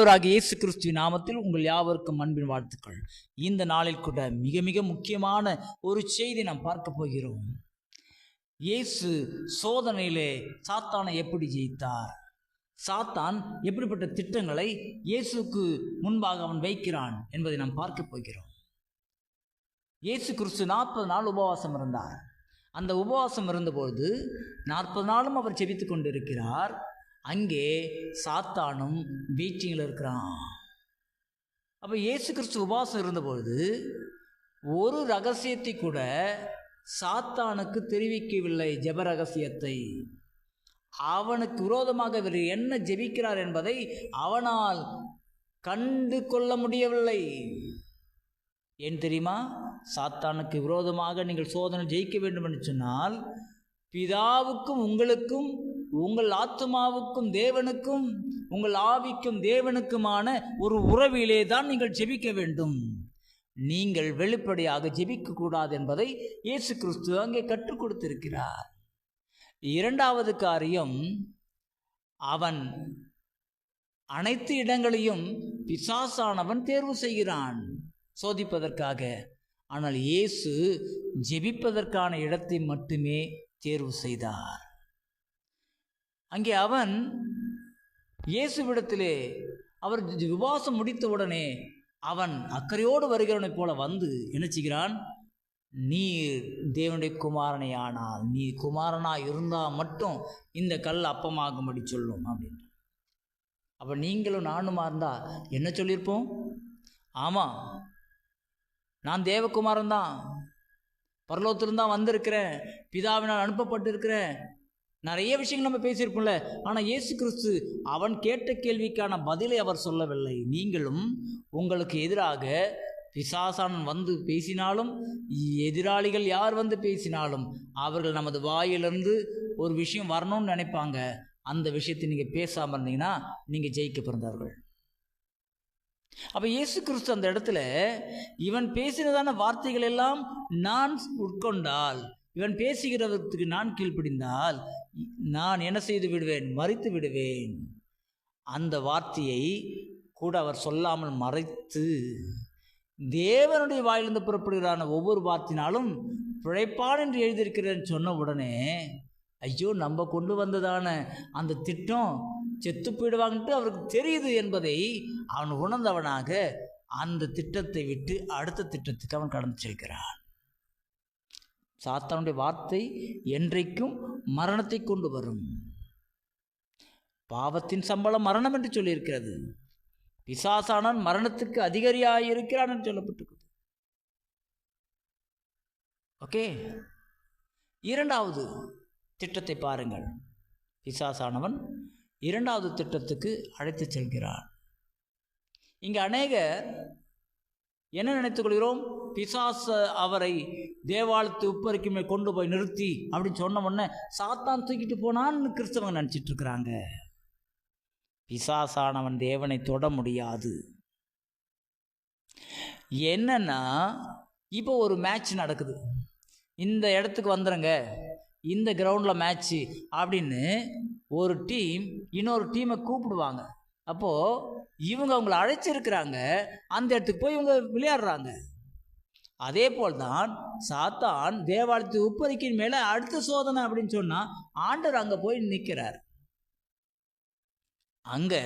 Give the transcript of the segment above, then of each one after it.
ஆண்டவராகிய இயேசு கிறிஸ்துவின் நாமத்தில் உங்கள் யாவருக்கும் அன்பின் வாழ்த்துக்கள். இந்த நாளில் கூட மிக மிக முக்கியமான ஒரு செய்தி நாம் பார்க்க போகிறோம். இயேசு சோதனையிலே சாத்தானை எப்படி ஜெயித்தார், சாத்தான் எப்படிப்பட்ட திட்டங்களை இயேசுக்கு முன்பாக அவன் வைக்கிறான் என்பதை நாம் பார்க்க போகிறோம். இயேசு கிறிஸ்து 40 நாள் உபவாசம் இருந்தார். அந்த உபவாசம் இருந்தபோது 40 நாளும் அவர் ஜெபித்து கொண்டிருக்கிறார். அங்கே சாத்தானும் வீட்டிங்கில் இருக்கிறான். அப்போ இயேசு கிறிஸ்து உபவாசம் இருந்தபொழுது ஒரு ரகசியத்தை கூட சாத்தானுக்கு தெரிவிக்கவில்லை. ஜெப ரகசியத்தை, அவனுக்கு விரோதமாக இவர் என்ன ஜெபிக்கிறார் என்பதை அவனால் கண்டு கொள்ள முடியவில்லை. ஏன் தெரியுமா? சாத்தானுக்கு விரோதமாக நீங்கள் சோதனை ஜெயிக்க வேண்டும் என்று சொன்னால் பிதாவுக்கும் உங்களுக்கும், உங்கள் ஆத்துமாவுக்கும் தேவனுக்கும், உங்கள் ஆவிக்கும் தேவனுக்குமான ஒரு உறவிலே தான் நீங்கள் ஜெபிக்க வேண்டும். நீங்கள் வெளிப்படையாக ஜெபிக்க கூடாது என்பதை இயேசு கிறிஸ்து அங்கே கற்றுக் கொடுத்திருக்கிறார். இரண்டாவது காரியம், அவன் அனைத்து இடங்களையும் பிசாசானவன் தேர்வு செய்கிறான் சோதிப்பதற்காக. ஆனால் இயேசு ஜெபிப்பதற்கான இடத்தை மட்டுமே தேர்வு செய்தார். அங்கே அவன் இயேசுவிடத்திலே அவர் உபவாசம் முடித்தவுடனே அவன் அக்கறையோடு வருகிறவனைப் போல வந்து என்ன செய்கிறான்? நீ தேவனுடைய குமாரனை ஆனால், நீ குமாரனாக இருந்தால் மட்டும் இந்த கல் அப்பமாகும்படி சொல்லும் அப்படின்னு. அப்போ நீங்களும் நானுமா இருந்தால் என்ன சொல்லியிருப்போம்? ஆமாம், நான் தேவகுமாரன் தான், பரலோகத்திலிருந்தான் வந்திருக்கிறேன், பிதாவினால் அனுப்பப்பட்டிருக்கிறேன், நிறைய விஷயங்கள் நம்ம பேசியிருப்போம்ல. ஆனால் இயேசு கிறிஸ்து அவன் கேட்ட கேள்விக்கான பதிலை அவர் சொல்லவில்லை. நீங்களும் உங்களுக்கு எதிராக பிசாசான் வந்து பேசினாலும், எதிராளிகள் யார் வந்து பேசினாலும், அவர்கள் நமது வாயிலிருந்து ஒரு விஷயம் வரணும்னு நினைப்பாங்க. அந்த விஷயத்தை நீங்கள் பேசாமல் இருந்தீங்கன்னா நீங்கள் ஜெயிக்க பிறந்தார்கள். அப்போ இயேசு கிறிஸ்து அந்த இடத்துல இவன் பேசினதான வார்த்தைகள் எல்லாம் நான் உட்கொண்டால், இவன் பேசுகிறவருக்கு நான் கீழ்ப்படிந்தால் நான் என்ன செய்து விடுவேன்? மறித்து விடுவேன். அந்த வார்த்தையை கூட அவர் சொல்லாமல் மறைத்து, தேவனுடைய வாயிலிருந்து புறப்படுகிறான ஒவ்வொரு வார்த்தையினாலும் பிழைப்பான் என்று எழுதியிருக்கிறேன்னு சொன்ன உடனே, ஐயோ, நம்ம கொண்டு வந்ததான அந்த திட்டம் செத்து போயிடுவாங்கன்ட்டு அவருக்கு தெரியுது என்பதை அவன் உணர்ந்தவனாக அந்த திட்டத்தை விட்டு அடுத்த திட்டத்துக்கு அவன் கடந்து செல்கிறான். சாத்தானுடைய வார்த்தை என்றைக்கும் மரணத்தை கொண்டு வரும். பாவத்தின் சம்பளம் மரணம் என்று சொல்லியிருக்கிறது. பிசாசானான் மரணத்துக்கு அதிகாரியாக இருக்கிறான் என்று சொல்லப்பட்டிருக்கிறது. ஓகே, இரண்டாவது திட்டத்தை பாருங்கள். பிசாசானவன் இரண்டாவது திட்டத்துக்கு அழைத்து செல்கிறான். இங்கே அநேகர் என்ன நினைத்துக் கொள்கிறோம்? பிசாச அவரை தேவாலயத்து உப்பரிக்குமே கொண்டு போய் நிறுத்தி அப்படின்னு சொன்ன உடனே சாத்தான் தூக்கிட்டு போனான்னு கிறிஸ்தவங்க நினச்சிட்டு இருக்கிறாங்க. பிசாசானவன் தேவனை தொட முடியாது. என்னன்னா, இப்போ ஒரு மேட்ச் நடக்குது, இந்த இடத்துக்கு வந்துடுங்க, இந்த கிரவுண்டில் மேட்ச்சு அப்படின்னு ஒரு டீம் இன்னொரு டீமை கூப்பிடுவாங்க. அப்போது இவங்க அவங்கள அழைச்சிருக்கிறாங்க, அந்த இடத்துக்கு போய் இவங்க விளையாடுறாங்க. அதே போல் தான் சாத்தான் தேவாலயத்து உப்பரிக்கின் மேலே அடுத்த சோதனை அப்படின்னு சொன்னால் ஆண்டவர் அங்கே போய் நிற்கிறார். அங்கே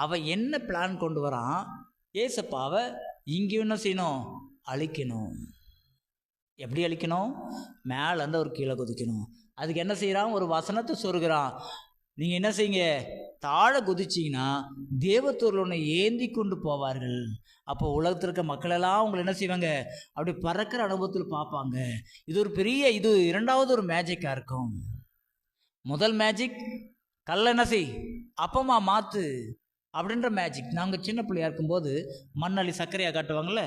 அவன் என்ன பிளான் கொண்டு வரான்? ஏசப்பாவை இங்கேயும் என்ன செய்யணும்? அழிக்கணும். எப்படி அழிக்கணும்? மேலேருந்து ஒரு கீழே குதிக்கணும். அதுக்கு என்ன செய்கிறான்? ஒரு வசனத்தை சொருகிறான். நீங்கள் என்ன செய்யுங்க? தாழ குதிச்சிங்கன்னா தேவத்தூரில் ஒன்று ஏந்தி கொண்டு போவார்கள். அப்போ உலகத்தில் இருக்க மக்களெல்லாம் உங்களை என்ன செய்வாங்க? அப்படி பறக்கிற அனுபவத்தில் பார்ப்பாங்க. இது ஒரு பெரிய, இது இரண்டாவது ஒரு மேஜிக்காக இருக்கும். முதல் மேஜிக், கல்ல என்ன செய், அப்பமா மாற்று அப்படின்ற மேஜிக். நாங்கள் சின்ன பிள்ளையா இருக்கும்போது மண்ணள்ளி சர்க்கரையாக காட்டுவாங்களே,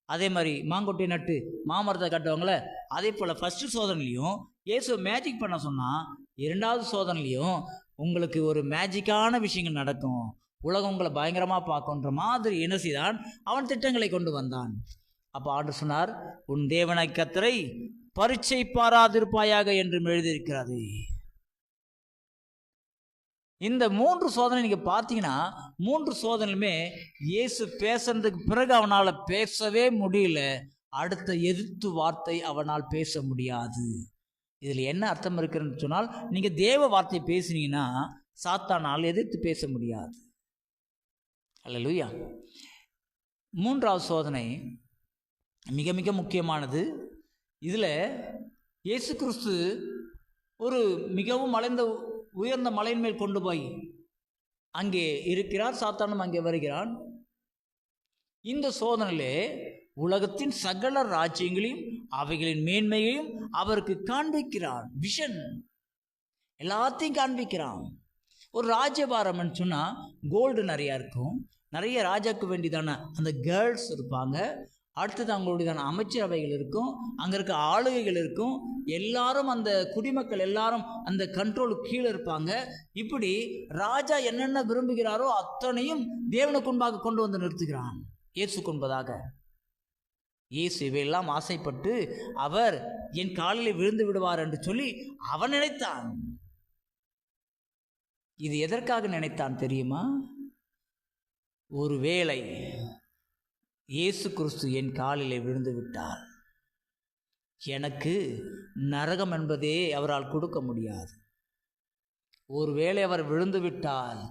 அதே மாதிரி மாங்கொட்டையை நட்டு மாமரத்தை காட்டுவாங்களே, அதே போல் ஃபஸ்ட்டு சோதனையிலையும் இயேசு மேஜிக் பண்ண சொன்னால், இரண்டாவது சோதனையிலையும் உங்களுக்கு ஒரு மேஜிக்கான விஷயங்கள் நடக்கும், உலகம் உங்களை பயங்கரமாக பார்க்குன்ற மாதிரி என்ன செய்தான்? அவன் திட்டங்களை கொண்டு வந்தான். அப்போ ஆண்டவர் சொன்னார், உன் தேவனாகிய கர்த்தரை பரீட்சை பாராதிருப்பாயாக என்று எழுதியிருக்கிறது. இந்த 3 சோதனை நீங்கள் பார்த்தீங்கன்னா 3 சோதனையுமே இயேசு பேசுறதுக்கு பிறகு அவனால் பேசவே முடியல. அடுத்த எதிர்த்து வார்த்தை அவனால் பேச முடியாது. இதில் என்ன அர்த்தம் இருக்குன்னு சொன்னால், நீங்கள் தேவ வார்த்தை பேசுனீங்கன்னா சாத்தானால் எதிர்த்து பேச முடியாது. அல்லேலூயா. 3வது சோதனை மிக மிக முக்கியமானது. இதில் இயேசு கிறிஸ்து ஒரு மிகவும் உயர்ந்த மலையின் மேல் கொண்டு போய் அங்கே இருக்கிறார். சாத்தானும் அங்கே வருகிறான். இந்த சோதனையிலே உலகத்தின் சகல ராஜ்யங்களையும் அவைகளின் மேன்மையையும் அவருக்கு காண்பிக்கிறான். விஷன் எல்லாத்தையும் காண்பிக்கிறான். ஒரு ராஜ்யபாரம்னு சொன்னால் கோல்டு நிறையா இருக்கும். நிறைய ராஜாக்கு வேண்டியதான அந்த கேர்ள்ஸ் இருப்பாங்க. அடுத்தது அவங்களுடையதான அமைச்சரவைகள் இருக்கும். அங்கே இருக்க ஆளுகைகள் இருக்கும். எல்லாரும் அந்த குடிமக்கள் எல்லாரும் அந்த கண்ட்ரோலுக்கு கீழே இருப்பாங்க. இப்படி ராஜா என்னென்ன விரும்புகிறாரோ அத்தனையும் தேவனுக்கு முன்பாக கொண்டு வந்து நிறுத்துகிறான். இயேசுக்கு முன்பதாக இயேசு இவையெல்லாம் ஆசைப்பட்டு அவர் என் காலில் விழுந்து விடுவார் என்று சொல்லி அவன் நினைத்தான். இது எதற்காக நினைத்தான் தெரியுமா? ஒருவேளை இயேசு கிறிஸ்து என் காலிலே விழுந்து விட்டார், எனக்கு நரகம் என்பதே அவரால் கொடுக்க முடியாது. ஒருவேளை அவர் விழுந்து விட்டால்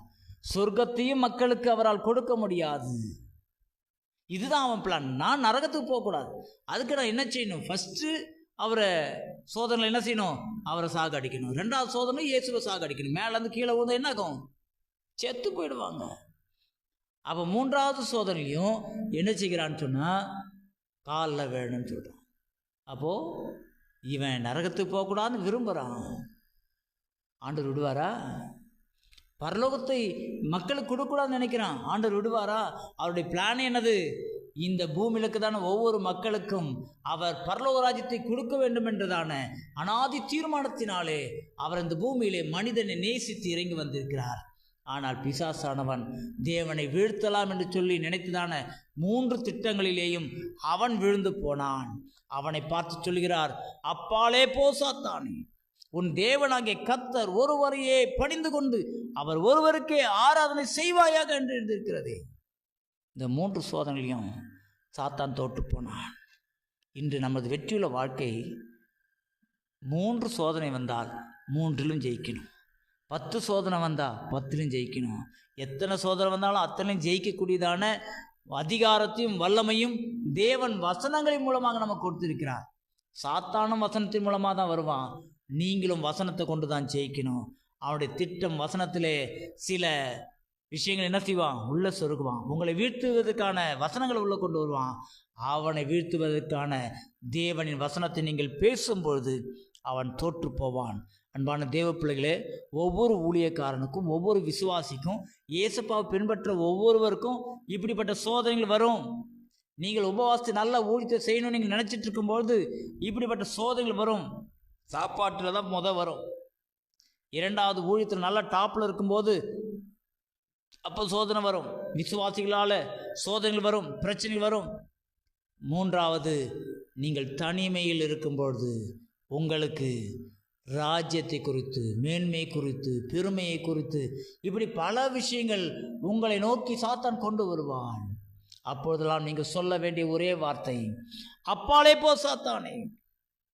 சொர்க்கத்தையும் மக்களுக்கு அவரால் கொடுக்க முடியாது. இதுதான் அவன் பிளான். நான் நரகத்துக்கு போகக்கூடாது. அதுக்கு நான் என்ன செய்யணும்? ஃபஸ்ட்டு அவரை சோதனையில் என்ன செய்யணும்? அவரை சாகடிக்கணும். 2வது சோதனை இயேசுவை சாகடிக்கணும். மேலேருந்து கீழே விழுந்தா என்ன ஆகும்? செத்து போயிடுவாங்க. அப்போ 3வது சோதனையும் என்ன செய்கிறான்னு சொன்னால் காலில் வேணும்னு சொல்கிறான். அப்போது இவன் நரகத்துக்கு போகக்கூடாதுன்னு விரும்புகிறான். ஆண்டவர் விடுவாரா? பரலோகத்தை மக்களுக்கு கொடுக்கூடாதுன்னு நினைக்கிறான். ஆண்டவர் விடுவாரா? அவருடைய பிளான் என்னது? இந்த பூமியிலுக்கு தானே ஒவ்வொரு மக்களுக்கும் அவர் பரலோக ராஜ்யத்தை கொடுக்க வேண்டும் என்றதான அனாதி தீர்மானத்தினாலே அவர் இந்த பூமியிலே மனிதனை நேசித்து இறங்கி வந்திருக்கிறார். ஆனால் பிசாசானவன் தேவனை வீழ்த்தலாம் என்று சொல்லி நினைத்ததான 3 திட்டங்களிலேயும் அவன் விழுந்து போனான். அவனை பார்த்து சொல்கிறார், அப்பாலே போ சாத்தானே, உன் தேவனாகிய கர்த்தர் ஒருவரையே பணிந்து கொண்டு அவர் ஒருவருக்கே ஆராதனை செய்வாயாக என்று எழுதியிருக்கிறதே. இந்த 3 சோதனையிலையும் சாத்தான் தோற்று போனான். இன்று நமது வெற்றியுள்ள வாழ்க்கை 3 சோதனை வந்தால் 3லும் ஜெயிக்கணும். 10 சோதனை வந்தால் 10லும் ஜெயிக்கணும். எத்தனை சோதனை வந்தாலும் அத்தனையும் ஜெயிக்கக்கூடியதான அதிகாரத்தையும் வல்லமையும் தேவன் வசனங்களின் மூலமாக நமக்கு கொடுத்திருக்கிறார். சாத்தானும் வசனத்தின் மூலமாக தான் வருவான். நீங்களும் வசனத்தை கொண்டு தான் ஜெயிக்கணும். அவனுடைய திட்டம் வசனத்திலே சில விஷயங்கள் என்ன செய்வான்? உள்ள சொருகுவான். உங்களை வீழ்த்துவதற்கான வசனங்களை உள்ள கொண்டு வருவான். அவனை வீழ்த்துவதற்கான தேவனின் வசனத்தை நீங்கள் பேசும்பொழுது அவன் தோற்று போவான். அன்பான தேவ பிள்ளைகளே, ஒவ்வொரு ஊழியக்காரனுக்கும் ஒவ்வொரு விசுவாசிக்கும் இயேசுப்பாவை பின்பற்ற ஒவ்வொருவருக்கும் இப்படிப்பட்ட சோதனைகள் வரும். நீங்கள் உபவாசத்தை நல்ல ஊழியத்தை செய்யணும்னு நீங்கள் நினச்சிட்டு இருக்கும்போது இப்படிப்பட்ட சோதனைகள் வரும். சாப்பாட்டில் தான் வரும். 2வது ஊழியத்தில் நல்ல டாப்பில் இருக்கும்போது அப்போ சோதனை வரும். விசுவாசிகளால் சோதனைகள் வரும், பிரச்சனைகள் வரும். 3வது நீங்கள் தனிமையில் இருக்கும்பொழுது உங்களுக்கு ராஜ்யத்தை குறித்து, மேன்மை குறித்து, பெருமையை குறித்து இப்படி பல விஷயங்கள் உங்களை நோக்கி சாத்தான் கொண்டு வருவான். அப்பொழுதெல்லாம் நீங்கள் சொல்ல வேண்டிய ஒரே வார்த்தை, அப்பாலே போ சாத்தானே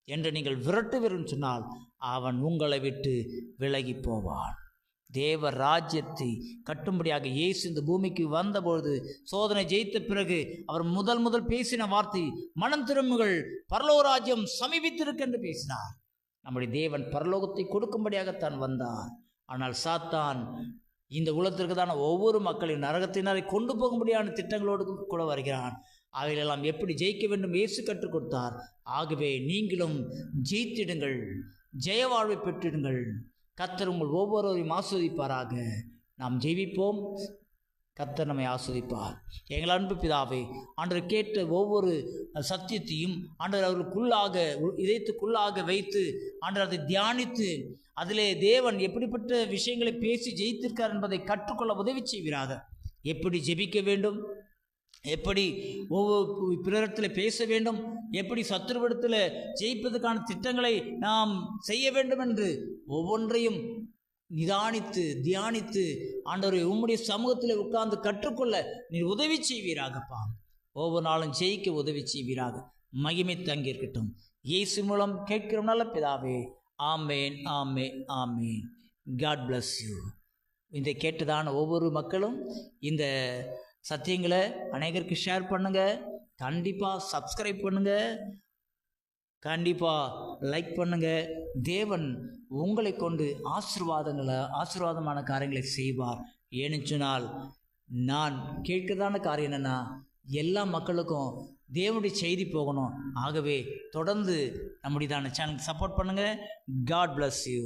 என்று நீங்கள் விரட்டுவீர்கள் சொன்னால் அவன் உங்களை விட்டு விலகி போவான். தேவ ராஜ்யத்தை கட்டும்படியாக இயேசு இந்த பூமிக்கு வந்தபொழுது சோதனை ஜெயித்த பிறகு அவர் முதல் பேசின வார்த்தை, மனம் திரும்புங்கள், பரலோக ராஜ்யம் சமீபித்திருக்கு என்று பேசினார். நம்முடைய தேவன் பரலோகத்தை கொடுக்கும்படியாகத்தான் வந்தார். ஆனால் சாத்தான் இந்த உலகத்திற்கு தான ஒவ்வொரு மக்களையும் நரகத்தினரை கொண்டு போகும்படியான திட்டங்களோடு கூட வருகிறான். அவைகளெல்லாம் எப்படி ஜெயிக்க வேண்டும் இயேசு கற்றுக் கொடுத்தார். ஆகவே நீங்களும் ஜெயித்திடுங்கள், ஜெய வாழ்வை பெற்றிடுங்கள். கர்த்தர் உங்கள் ஒவ்வொருவரையும் ஆஸ்வதிப்பாராக. நாம் ஜெயிப்போம், கர்த்தர் நம்மை ஆஸ்வதிப்பார். எங்கள் அன்பு பிதாவே, ஆண்டவர் கேட்ட ஒவ்வொரு சத்தியத்தையும் ஆண்டவர் அவர்களுக்குள்ளாக இதயத்துக்குள்ளாக வைத்து ஆண்டவர் அதை தியானித்து அதிலே தேவன் எப்படிப்பட்ட விஷயங்களை பேசி ஜெயித்திருக்கார் என்பதை கற்றுக்கொள்ள உதவி செய்வீராக. எப்படி ஜெபிக்க வேண்டும், எப்படி ஒவ்வொரு பிறரிடத்தில் பேச வேண்டும், எப்படி சத்துருவிடத்தில் ஜெயிப்பதற்கான திட்டங்களை நாம் செய்ய வேண்டும் என்று ஒவ்வொன்றையும் நிதானித்து தியானித்து ஆண்டவரை உம்முடைய சமூகத்தில் உட்கார்ந்து கற்றுக்கொள்ள நீர் உதவி செய்வீராகப்பா. ஒவ்வொரு நாளும் ஜெயிக்க உதவி செய்வீராக. மகிமை தங்கியிருக்கட்டும். இயேசு மூலம் கேட்கிறோம் நல்ல பிதாவே. ஆமேன், ஆமேன், ஆமேன். God bless you. இதை கேட்டதான ஒவ்வொரு மக்களும் இந்த சத்தியங்களை அநேகருக்கு ஷேர் பண்ணுங்கள். கண்டிப்பாக சப்ஸ்கிரைப் பண்ணுங்கள். கண்டிப்பாக லைக் பண்ணுங்கள். தேவன் உங்களை கொண்டு ஆசீர்வாதமான காரியங்களை செய்வார். ஏன்னு சொன்னால் நான் கேட்கிறதான காரியம் என்னென்னா, எல்லா மக்களுக்கும் தேவனுடைய செய்தி போகணும். ஆகவே தொடர்ந்து நம்முடையதான சேனலுக்கு சப்போர்ட் பண்ணுங்கள். God bless you.